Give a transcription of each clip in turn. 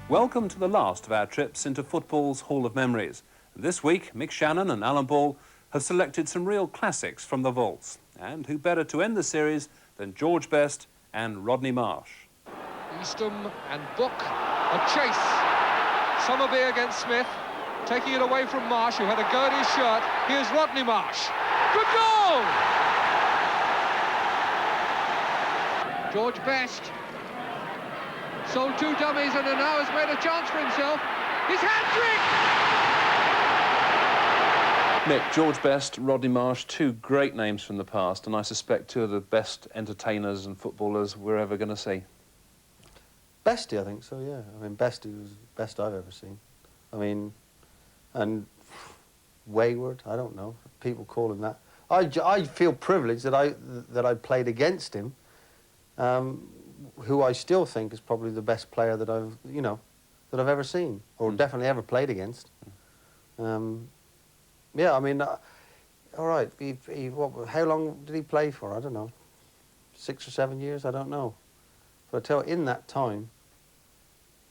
Welcome to the last of our trips into football's Hall of Memories. This week, Mick Channon and Alan Ball have selected some real classics from the vaults. And who better to end the series than George Best and Rodney Marsh? Eastham and Book, a chase. Summerby against Smith, taking it away from Marsh, who had a go at his shirt. Here's Rodney Marsh. Good goal! George Best sold two dummies and now has made a chance for himself. His hat-trick! Mick, George Best, Rodney Marsh, two great names from the past, and I suspect two of the best entertainers and footballers we're ever going to see. Bestie, I think so, yeah. I mean, Bestie was the best I've ever seen. I mean, and wayward, I don't know. People call him that. I feel privileged that I played against him, who I still think is probably the best player that I've ever seen, or definitely ever played against. Yeah, I mean, all right. How long did he play for? I don't know. 6 or 7 years. I don't know. But I tell you, in that time,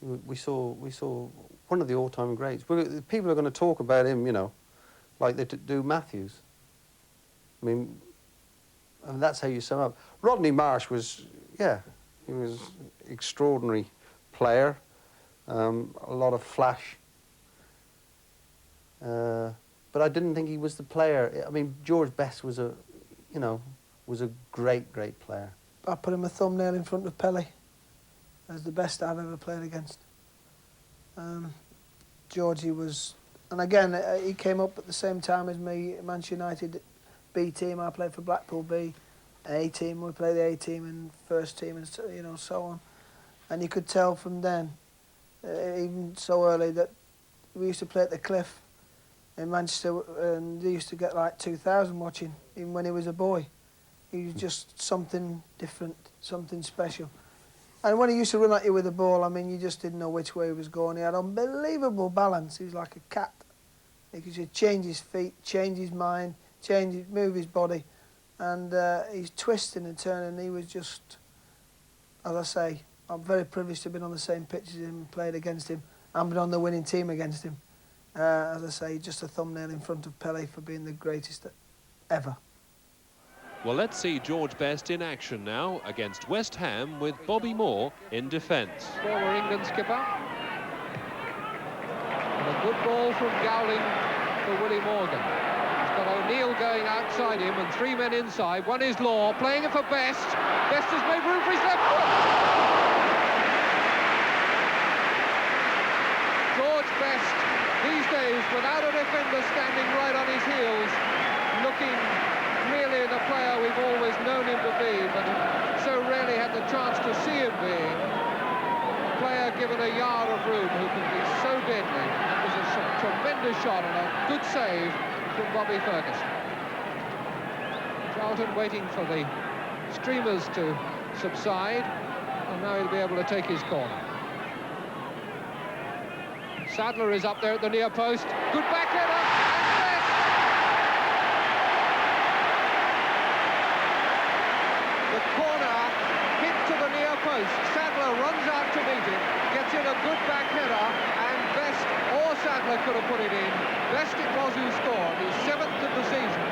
we saw one of the all-time greats. People are going to talk about him, you know, like they do Matthews. I mean, and that's how you sum up. Rodney Marsh was, yeah, he was an extraordinary player, a lot of flash. But I didn't think he was the player. I mean, George Best was a great, great player. I put him a thumbnail in front of Pele as the best I've ever played against. Georgie was, and again, he came up at the same time as me, Manchester United B team. I played for Blackpool B, A team. We played the A team and first team, and so on. And you could tell from then, even so early, that we used to play at the Cliff in Manchester, and they used to get like 2,000 watching, even when he was a boy. He was just something different, something special. And when he used to run at you with the ball, I mean, you just didn't know which way he was going. He had unbelievable balance. He was like a cat. He could just change his feet, change his mind, move his body. And he's twisting and turning. He was just, as I say, I'm very privileged to have been on the same pitch as him, played against him, and been on the winning team against him. As I say, just a thumbnail in front of Pele for being the greatest ever. Well, let's see George Best in action now against West Ham with Bobby Moore in defence. Former England skipper. And a good ball from Gowling for Willie Morgan. He's got O'Neill going outside him and three men inside. One is Law, playing it for Best. Best has made room for his left foot. George Best, these days, without a defender standing right on his heels, looking really the player we've always known him to be, but so rarely had the chance to see him being. A player given a yard of room who can be so deadly. That was a tremendous shot and a good save from Bobby Ferguson. Charlton waiting for the streamers to subside, and now he'll be able to take his corner. Sadler is up there at the near post. Good back header. Sadler runs out to meet it, gets in a good back header, and Best or Sadler could have put it in. Best it was who scored, his 7th of the season.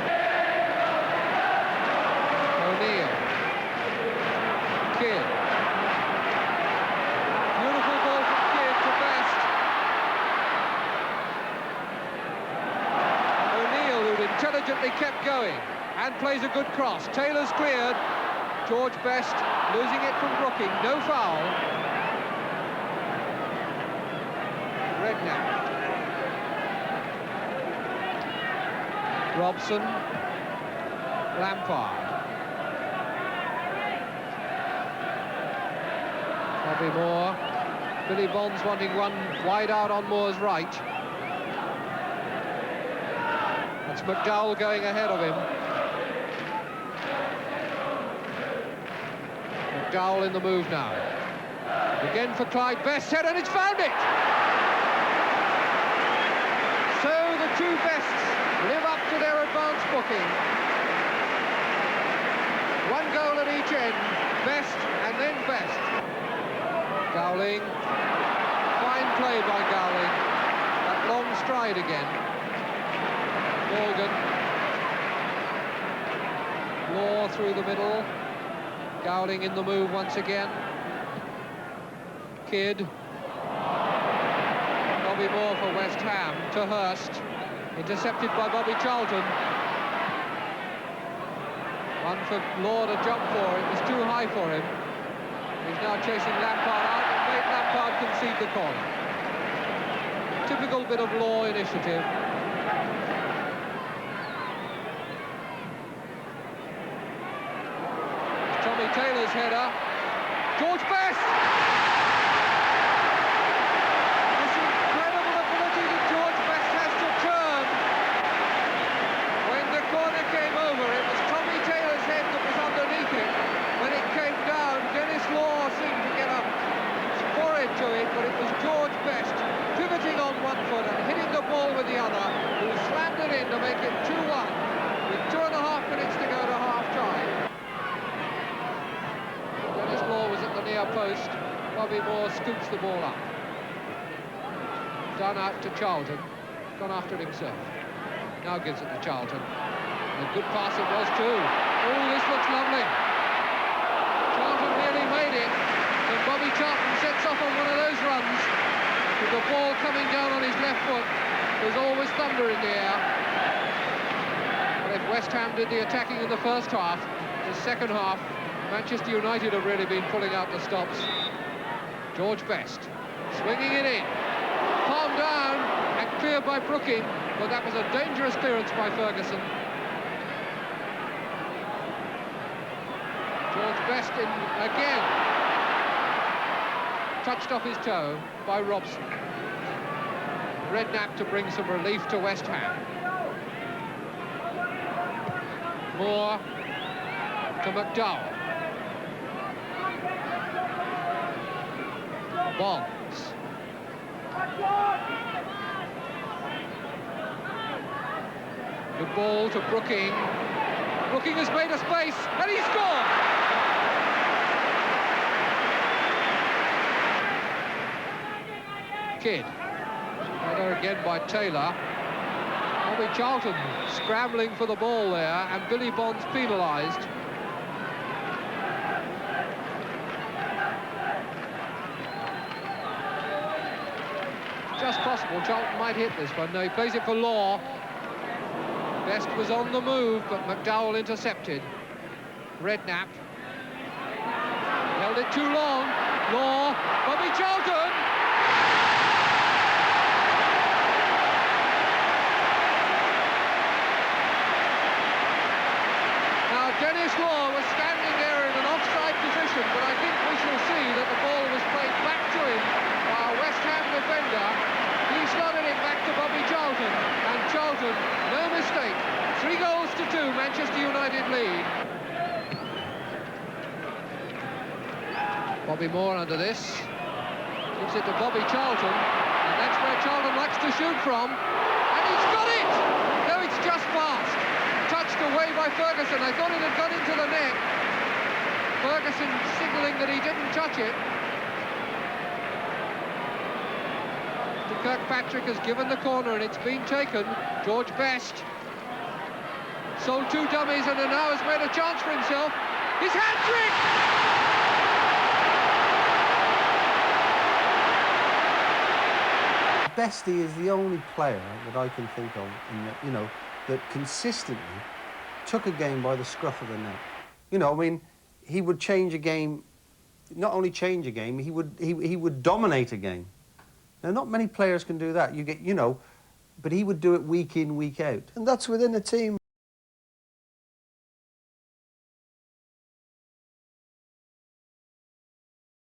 O'Neill. Kidd. Beautiful ball from Kidd to Best. O'Neill, who'd intelligently kept going, and plays a good cross. Taylor's cleared. George Best losing it from Brooking, no foul. Redknapp. Robson. Lampard. Bobby Moore. Billy Bonds wanting one wide out on Moore's right. That's McDowell going ahead of him. McDowell in the move now. Again for Clyde. Best head, and it's found it! So the two Bests live up to their advance booking. One goal at each end. Best and then Best. Gowling finds try it again. Morgan. Law through the middle. Gowling in the move once again. Kidd. Bobby Moore for West Ham to Hurst. Intercepted by Bobby Charlton. One for Law to jump for. It was too high for him. He's now chasing Lampard out and made Lampard concede the corner. Typical bit of Law initiative. Tommy Taylor's header. George Best! This incredible ability that George Best has to turn. When the corner came over, it was Tommy Taylor's head that was underneath it. When it came down, Dennis Law seemed to get a forehead to it, but it was George Best pivoting on one foot and hitting the ball with the other, who slammed it in to make it 2-1 with 2.5 minutes to go to half-time. Dennis Law was at the near post. Bobby Moore scoops the ball up. Done out to Charlton. Gone after it himself. Now gives it to Charlton. And a good pass it was too. Oh, this looks lovely. Charlton nearly made it. And Bobby Charlton sets off on one of those runs with the ball coming down on his left foot. There's always thunder in the air. But if West Ham did the attacking in the first half, the second half, Manchester United have really been pulling out the stops. George Best swinging it in. Palmed down and cleared by Brooking, but that was a dangerous clearance by Ferguson. George Best in again. Touched off his toe by Robson. Redknapp to bring some relief to West Ham. Moore to McDowell. Bonds. Good ball to Brooking. Brooking has made a space, and he scored! Kidd. Header again by Taylor. Bobby Charlton scrambling for the ball there, and Billy Bonds penalised. Just possible Charlton might hit this one. No, he plays it for Law. Best was on the move, but McDowell intercepted. Redknapp held it too long. Law, Bobby Charlton. Now Dennis Law was standing there in an offside position, but I think we shall see that the ball was played back to him by a West Ham defender. He slotted it back to Bobby Charlton, and Charlton, no mistake, 3-2, Manchester United lead. Bobby Moore under this, gives it to Bobby Charlton, and that's where Charlton likes to shoot from, and he's got it! No, it's just past. Touched away by Ferguson. I thought it had gone into the net. Ferguson signalling that he didn't touch it. Kirkpatrick has given the corner and it's been taken. George Best sold 2 dummies and now has made a chance for himself. His hat-trick! Bestie is the only player that I can think of, in the, that consistently took a game by the scruff of the neck. I mean, he would change a game, not only change a game, he would dominate a game. Now, not many players can do that. But he would do it week in, week out. And that's within a team.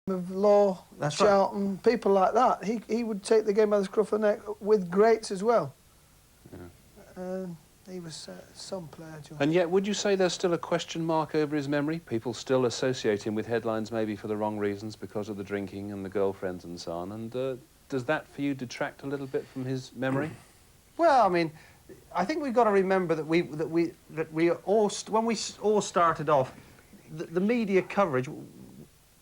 Of Law, That's Charlton, right. People like that. He would take the game by the scruff of the neck with greats as well. Yeah. He was some player, George. And yet, would you say there's still a question mark over his memory? People still associate him with headlines maybe for the wrong reasons because of the drinking and the girlfriends and so on. And does that, for you, detract a little bit from his memory? Well, I mean, I think we've got to remember that we all when we all started off, the media coverage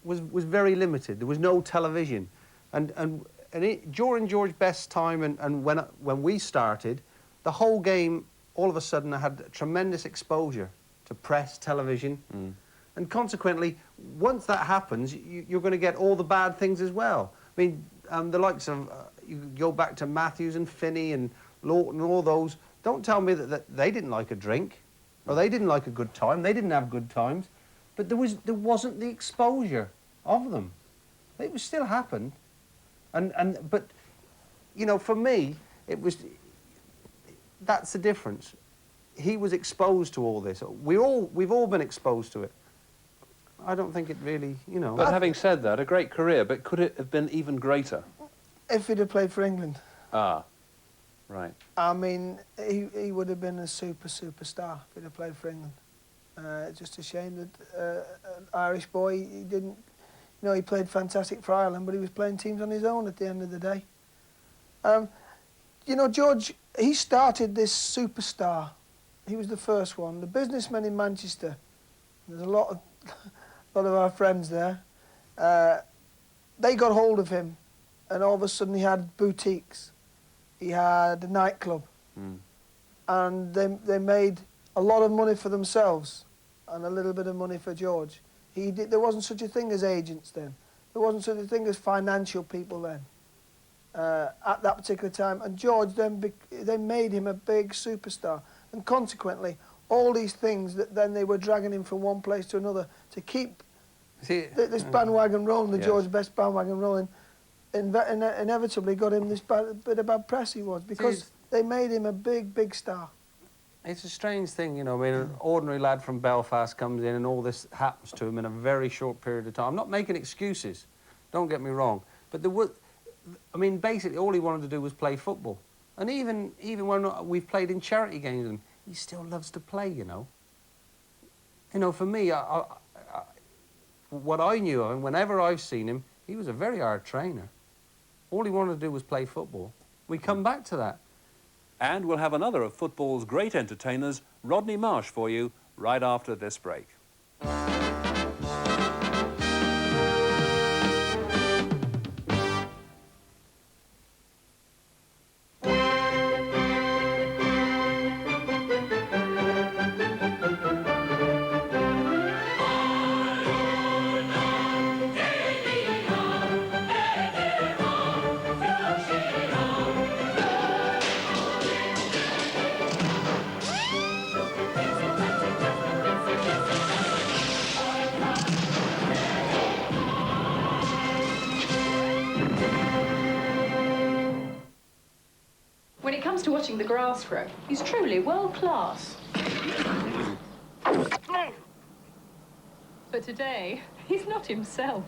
was very limited. There was no television, and during George Best's time and when we started, the whole game, all of a sudden, had tremendous exposure to press, television. And consequently, once that happens, you're going to get all the bad things as well. I mean, the likes of, you go back to Matthews and Finney and Lawton and all those, don't tell me that they didn't like a drink, or they didn't like a good time, they didn't have good times, but there wasn't the exposure of them. It was still happened. But, you know, for me, that's the difference. He was exposed to all this. We've all been exposed to it. I don't think it really, you know... But having said that, a great career, but could it have been even greater? If he'd have played for England. Ah, right. I mean, he would have been a superstar if he'd have played for England. Just a shame that an Irish boy, he didn't... You know, he played fantastic for Ireland, but he was playing teams on his own at the end of the day. You know, George, he started this superstar. He was the first one. The businessmen in Manchester, there's a lot of our friends there, they got hold of him, and all of a sudden he had boutiques. He had a nightclub. And they made a lot of money for themselves and a little bit of money for George. There wasn't such a thing as agents then. There wasn't such a thing as financial people then, at that particular time. And George they made him a big superstar. And consequently, all these things that then they were dragging him from one place to another to keep this bandwagon rolling, the George Best bandwagon rolling, inevitably got him this bit of bad press he was, because they made him a big star. It's a strange thing, you know. I mean, an ordinary lad from Belfast comes in and all this happens to him in a very short period of time. I'm not making excuses, don't get me wrong, but I mean, basically all he wanted to do was play football. And even when we've played in charity games, and he still loves to play, you know. You know, for me, what I knew of him, whenever I've seen him, he was a very hard trainer. All he wanted to do was play football. We come back to that. And we'll have another of football's great entertainers, Rodney Marsh, for you right after this break. When it comes to watching the grass grow, he's truly world class. But today, he's not himself.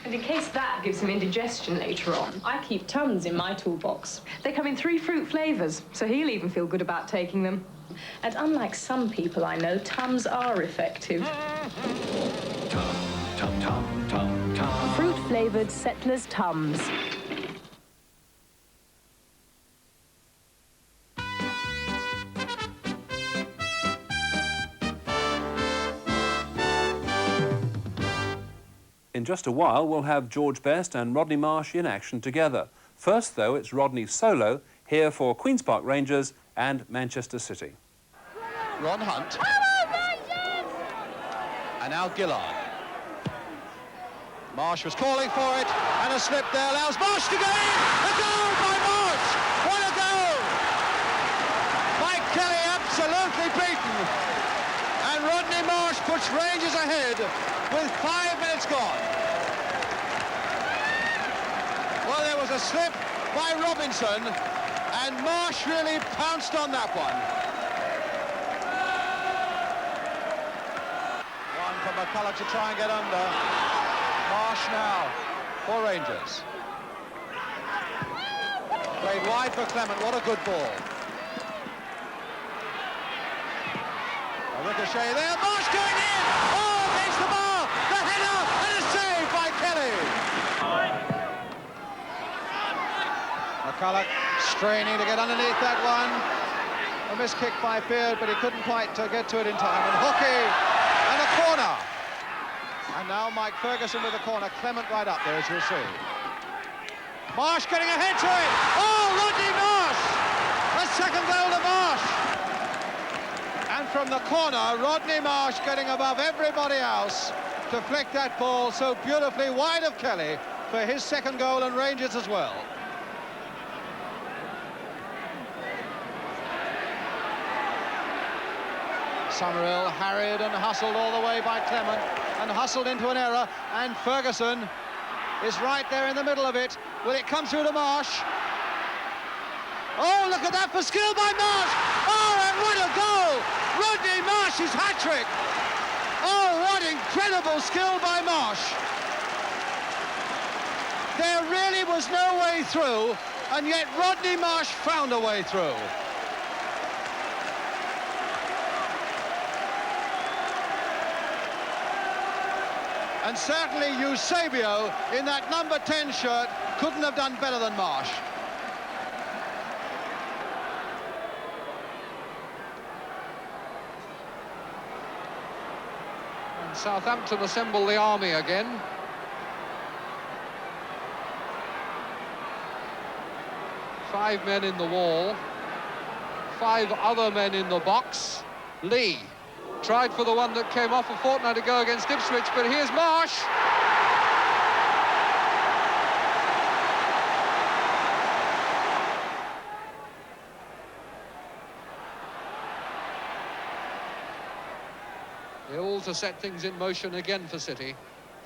And in case that gives him indigestion later on, I keep Tums in my toolbox. They come in 3 fruit flavours, so he'll even feel good about taking them. And unlike some people I know, Tums are effective. Tum. Fruit-flavoured Settlers Tums. In just a while, we'll have George Best and Rodney Marsh in action together. First, though, it's Rodney solo, here for Queen's Park Rangers and Manchester City. Ron Hunt. And now Gillard. Marsh was calling for it, and a slip there allows Marsh to go in! A goal by Marsh! What a goal! Mike Kelly absolutely beaten. And Rodney Marsh puts Rangers ahead with 5 minutes gone. Well, there was a slip by Robinson, and Marsh really pounced on that one. One for McCulloch to try and get under. Marsh now for Rangers. Played wide for Clement, what a good ball. A ricochet there, Marsh going in! Oh, against the bar! The header, and a save by Kelly! McCulloch straining to get underneath that one. A missed kick by Beard, but he couldn't quite get to it in time. And Hockey, and a corner. And now Mike Ferguson with a corner. Clement right up there, as you'll see. Marsh getting ahead to it. Oh, Rodney Marsh! A second goal to Marsh. And from the corner, Rodney Marsh getting above everybody else to flick that ball so beautifully wide of Kelly for his second goal, and Rangers as well. Summerhill harried and hustled all the way by Clement, and hustled into an error, and Ferguson is right there in the middle of it. Will it come through to Marsh? Oh, look at that for skill by Marsh! Oh, and what a goal! Rodney Marsh's hat-trick! Oh, what incredible skill by Marsh! There really was no way through, and yet Rodney Marsh found a way through. And certainly Eusebio, in that number 10 shirt, couldn't have done better than Marsh. And Southampton assemble the army again. Five men in the wall, 5 other men in the box. Lee tried for the one that came off a fortnight ago against Ipswich, but here's Marsh. They're all to set things in motion again for City,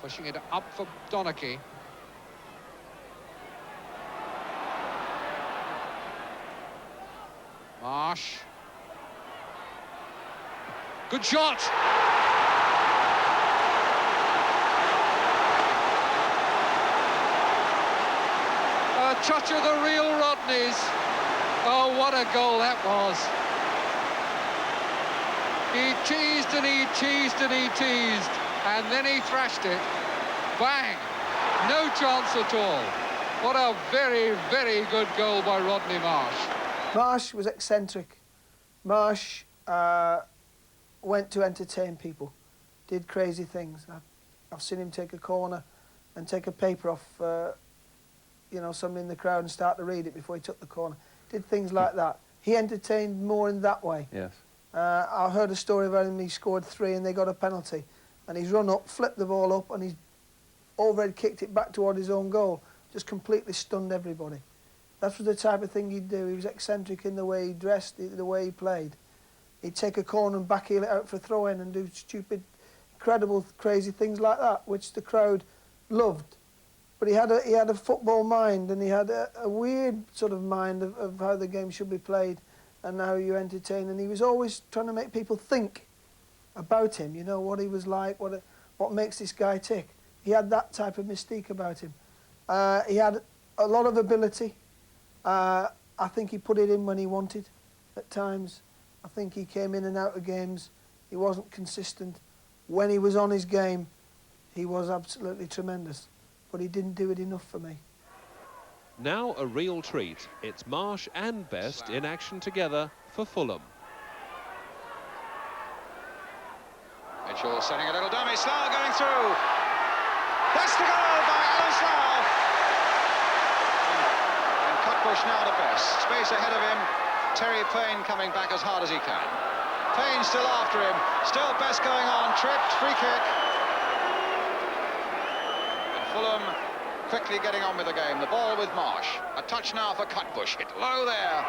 pushing it up for Donachie. Marsh. Good shot! A touch of the real Rodneys. Oh, what a goal that was. He teased and he teased and he teased, and then he thrashed it. Bang! No chance at all. What a very, very good goal by Rodney Marsh. Marsh was eccentric. Marsh went to entertain people, did crazy things. I've seen him take a corner and take a paper off, you know, somebody in the crowd and start to read it before he took the corner. Did things like that. He entertained more in that way. Yes. I heard a story about him. He scored 3 and they got a penalty, and he's run up, flipped the ball up, and he's overhead kicked it back toward his own goal. Just completely stunned everybody. That was the type of thing he'd do. He was eccentric in the way he dressed, the way he played. He'd take a corner and backheel it out for a throw-in and do stupid, incredible, crazy things like that, which the crowd loved. But he had a football mind, and he had a weird sort of mind of how the game should be played and how you entertain. And he was always trying to make people think about him, you know, what he was like, what makes this guy tick. He had that type of mystique about him. He had a lot of ability. I think he put it in when he wanted at times. I think he came in and out of games. He wasn't consistent. When he was on his game, he was absolutely tremendous. But he didn't do it enough for me. Now a real treat. It's Marsh and Best in action together for Fulham. Mitchell setting a little dummy. Slough going through. That's the goal by Alan Slough. And Cutbush now to Best. Space ahead of him. Terry Payne coming back as hard as he can. Payne still after him. Still Best going on. Tripped. Free kick. And Fulham quickly getting on with the game. The ball with Marsh. A touch now for Cutbush. Hit low there.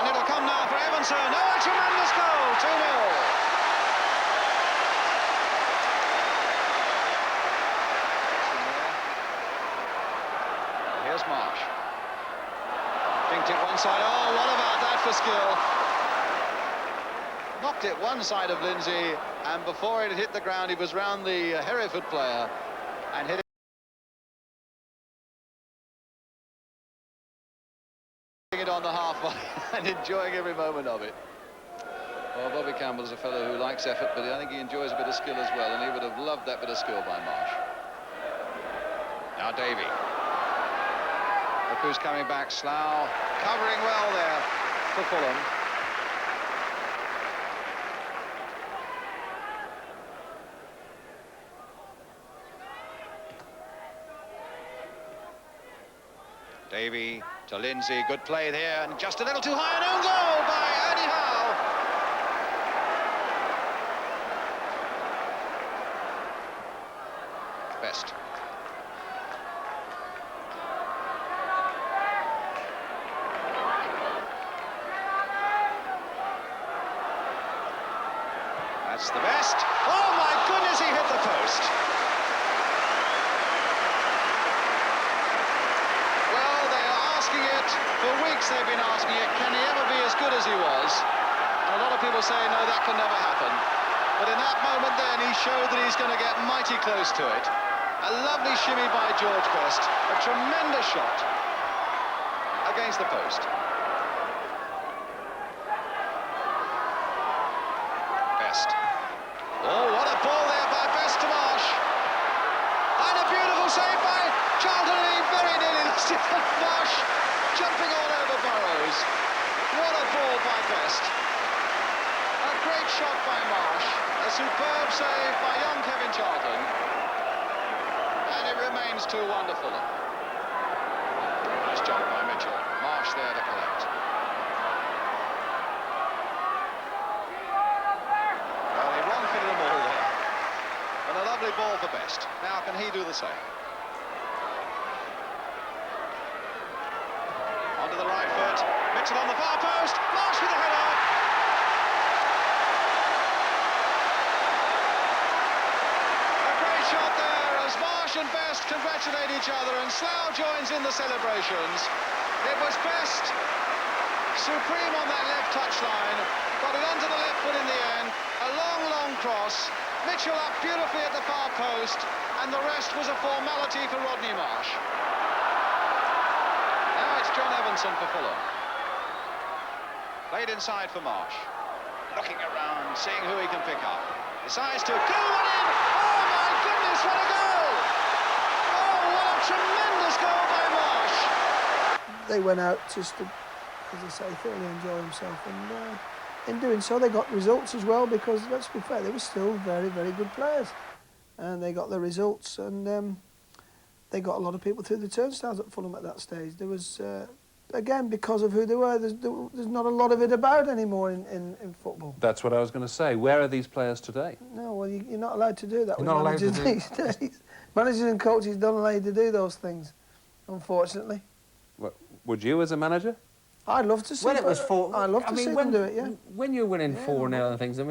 And it'll come now for Evanson. Oh, a tremendous goal. 2-0. Here's Marsh. Dinked it one side. Oh, what about that for skill? Knocked it one side of Lindsay, and before it hit the ground, he was round the Hereford player and hit it on the half and enjoying every moment of it. Well, Bobby Campbell is a fellow who likes effort, but I think he enjoys a bit of skill as well, and he would have loved that bit of skill by Marsh. Now Davey. Look who's coming back. Slough covering well there for Fulham. Davey to Lindsay, good play there, and just a little too high, an own goal by Ernie Howe. Best. That's the best. Oh my goodness, he hit the post. Well, they are asking it, for weeks they've been asking it, can he ever be as good as he was? And a lot of people say, no, that can never happen. But in that moment then, he showed that he's going to get mighty close to it. A lovely shimmy by George Best, a tremendous shot against the post. Best. Oh, what a ball there by Best to Marsh. And a beautiful save by Charlton, and he very nearly lost it. Marsh jumping all over Burrows. What a ball by Best. A great shot by Marsh. A superb save by young Kevin Charlton. And it remains too wonderful. Nice job by Mitchell. Marsh there to collect. Well, he wrong-footed them all there. And a lovely ball for Best. Now can he do the same? Onto the right foot. Mitchell on the far post. Marsh with the header. A great shot there as Marsh and Best congratulate each other, and Slough joins in the celebrations. It was Best supreme on that left touchline. Got it onto the left foot in the end. A long, long cross. Mitchell up beautifully at the far post, and the rest was a formality for Rodney Marsh. Now it's John Evanson for Fulham. Played inside for Marsh. Looking around, seeing who he can pick up. Decides to go one in. Oh my goodness, what a goal! Oh, what a tremendous goal by Marsh! They went out just to, as I say, thoroughly enjoy himself, and in doing so they got results as well, because let's be fair, they were still very, very good players, and they got the results, and they got a lot of people through the turnstiles at Fulham at that stage. There was, again, because of who they were, there's not a lot of it about anymore in football. That's what I was going to say. Where are these players today? No, well, you're not allowed to do that. You're with not allowed to managers do these days. Managers and coaches don't allow you to do those things, unfortunately. Would you as a manager? I'd love to see. When it was four, I'd love to see them do it. Yeah. When you're winning 4-0 and things, I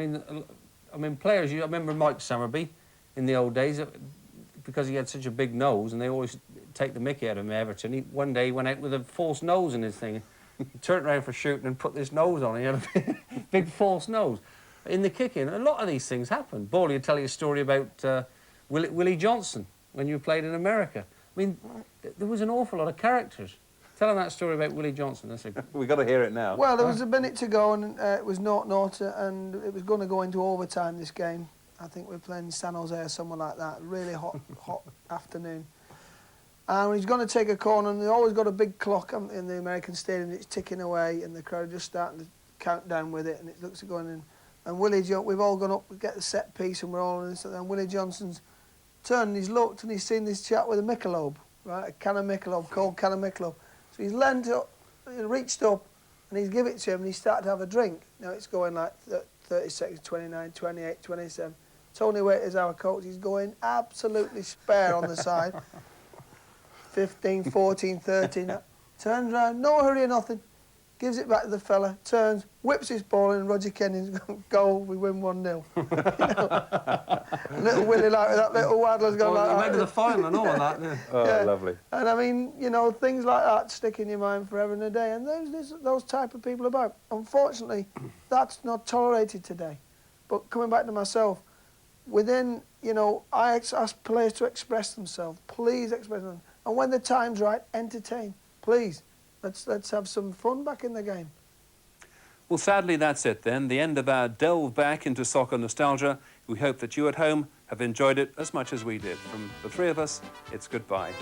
mean, players. I remember Mike Summerby in the old days, because he had such a big nose, and they always take the mickey out of him, Everton. One day he went out with a false nose in his thing. He turned around for shooting and put this nose on. He had a big false nose. In the kicking, a lot of these things happen. Bawley will tell you a story about Willie Johnson when you played in America. I mean, there was an awful lot of characters. Tell them that story about Willie Johnson. We've got to hear it now. Well, there was a minute to go, and it was 0-0, and it was going to go into overtime, this game. I think we were playing San Jose or somewhere like that. Really hot, hot afternoon. And he's going to take a corner, and they always got a big clock in the American Stadium. It's ticking away, and the crowd are just starting to count down with it, and it looks like going in. And we've all gone up to get the set piece, and we're all in this, and Willie Johnson's turned, and he's looked, and he's seen this chap with a Michelob, right? A can of Michelob, cold can of Michelob. So he's leant up, he reached up, and he's give it to him, and he started to have a drink. Now it's going like 30 seconds, 29, 28, 27. Tony Waite is our coach. He's going absolutely spare on the side. 15, 14, 13. Turns around, no hurry or nothing. Gives it back to the fella, turns, whips his ball in, and Roger Kenning's goal, we win 1-0. You know? Little Willie, like that little waddler's going like that. He went to the final and all of that, yeah. Oh, Yeah. lovely. And I mean, you know, things like that stick in your mind forever and a day, and there's those type of people about. Unfortunately, that's not tolerated today. But coming back to myself, within, you know, I ask players to express themselves. Please express them. And when the time's right, entertain. Please. Let's have some fun back in the game. Well, sadly, that's it then. The end of our delve back into soccer nostalgia. We hope that you at home have enjoyed it as much as we did. From the three of us, it's goodbye.